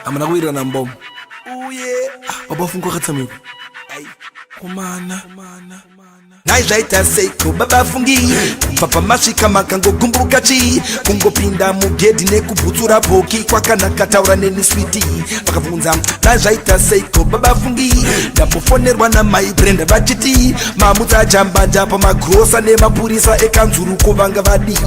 amana kuira na mbom uye baba fungo khatsamiko ai kumana naizvaita seiko baba fungi papa masvika makango gumbuka chi kungopinda mugedhi nekubhutsura bhoki kwakanaka taura neni switi vakabvunza naizvaita seiko baba fungi ndambofonerwa namai Brenda vachiti mamutsa jambanja pamagrosa nemapurisa ekanzuruko vanga vadi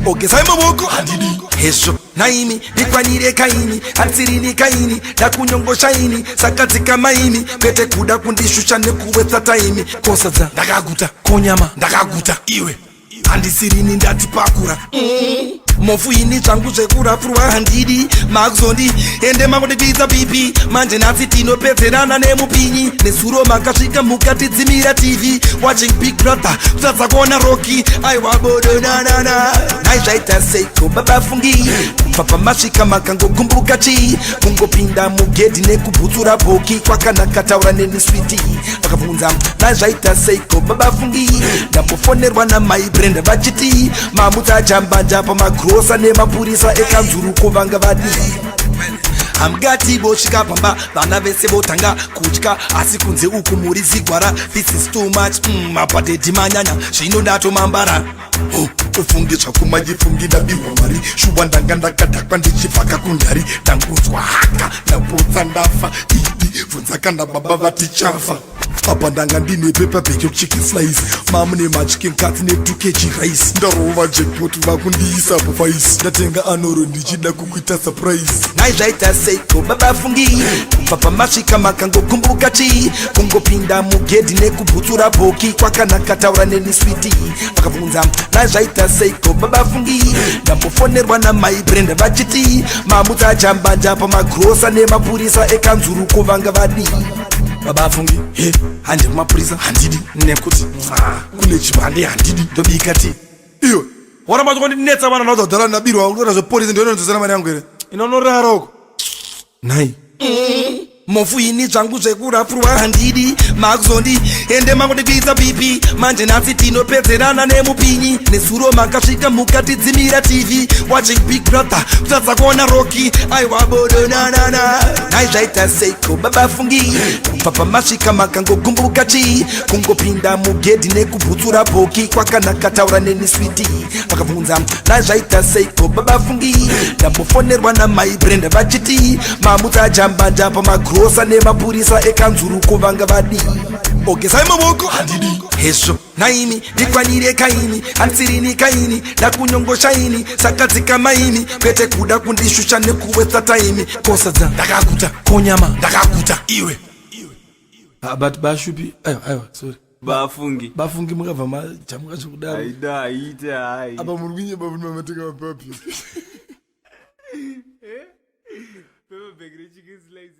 ogezai mavoko handidi hezvo naimi ndikwanire kaini hatsirini kaini ndakunyongoshaini sakadzika maini kwete kuda kundishusha nekuwetsa taimi kosadza ndakaguta konyama ndakaguta iwe handisirini ndati pakura mofu ini zvangu zvekurapurwa handidi makuzondi ende makundipidza pipi manje nhasi tinopedzerana nemupinyi nesuro makasvika mukatidzimira tv watching big brother kutadza kuona roki aiwabodonanana naizvaita seiko baba fungi papa masvika makangogumbuka chi kungopinda mugedhi nekubhutsura bhoki kwakanaka taura neni switi vakabvunza naizvaita seiko baba fungi ndambofonerwa namai Brenda vachiti mamutsa jambanja pamagrosa nemapurisa ekanzuruko vanga vadi hamgati vosvika pamba vana vese votanga kutya asi kunze uku muri zigwara this is too much mapateti manyanya zvino ndatomambara ufungi zvako manjifungi ndabirwa mari shuwa ndanga ndakadhakwa ndichivhaka kundari ndangunzwa haka ndapotsa ndafa bvunza kana baba vatichafa apa ndanga ndine pepa bheki chicken slice mamune machicken cuts ne2 kg rice ndarova jackpot vakundiisa pavice ndatenga anoro ndichida kukuita surprise naizvaita seiko baba fungi papa masvika makangogumbuka chi kungopinda mugedhi nekubhutsura bhoki kwakanaka taura neni switi vakabvunza naizvaita seiko baba fungi ndambofonerwa namai Brenda vachiti mamutsa jambanja pamagrosa nemapurisa ekanzuruko vanga vadi baba fungi handi kumapurisa handidi nekuti kune chivande handidi ndobika ti iyo waramba kundinetsa vana naudadhala nabirwa unoita zveporisi ndiononzesana mari yangu here inonorara uko nai mofu ini zvangu zvekurapurwa handidi makuzondi ende makundipidza pipi manje nhasi tinopedzerana nemupinyi nesuro makasvika mukatidzimira tv watching big brother kutadza kuona roki aiwabodonanana naizvaita seiko baba fungi papa masvika makangogumbuka chi kungopinda mugedhi nekubhutsura bhoki kwakanaka taura neni switi vakabvunza naizvaita seiko baba fungi ndambofonerwa namai Brenda vachiti mamutsa jambanja pamagrosa nemapurisa ekanzuruko vanga vadi ogezai mavoko handidi hezvo naimi ndikwanire kaini hatsirini kaini ndakunyongoshaini sakadzika maini kwete kuda kundishusha nekuwetsa taimi kosadza ndakaguta konyama ndakaguta iwe but bashupi aiwa sorry bafungi mukabva majamuka zvekudaro apa muri kunyeba kuti mamateka mapapi Chicken slice.